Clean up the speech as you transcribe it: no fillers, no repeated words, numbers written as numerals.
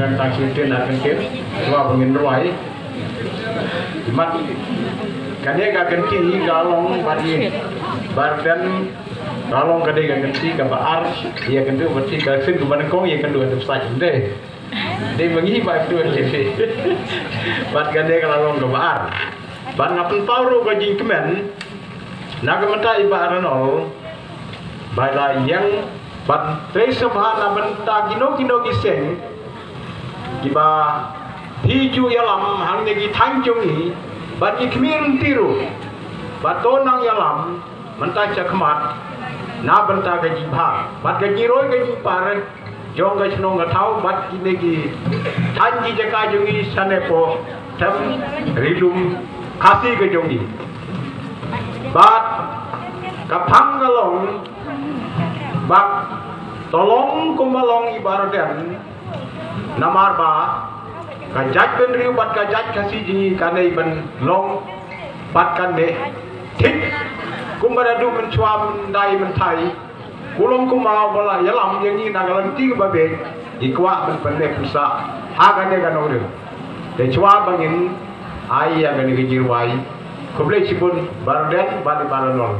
dengan taksi itu nak kentir, dua pengin ruai, mat, kan dia gak kenti galong bagi bardan galong kade gak kenti kabar, dia kentu berarti kasin kebanyakan kong dia kentu ada saja deh, dia mengi baik tu sih, bat kade galong kabar, bat ngapen pauru gajing kemen, nak kementai ibaran all, baiklah yang bat resa bahana benta kino giseng kiba hiju yalam hang negi tanjung ni bat ikmir tiru batonang yalam menta cakmat na benta gaji bha bat gaji roi gaji par jong ga chno ga thau bat negi tanji jaka jungi sanepo tam rilum khasi ga jungi bat kapang galong bak tolong kumalong ibaratkan namar ba kajat ben riu bat kajat kasih jingi kanai ben long bat kane tik kumaradu mencuam dai mentai kulong kumau bala yalam yang ni nagalan tiga babe ikwa ben pendek kusa agane ganore de chwa bangin ai agane gijirwai kuble sipun barden bali balanol.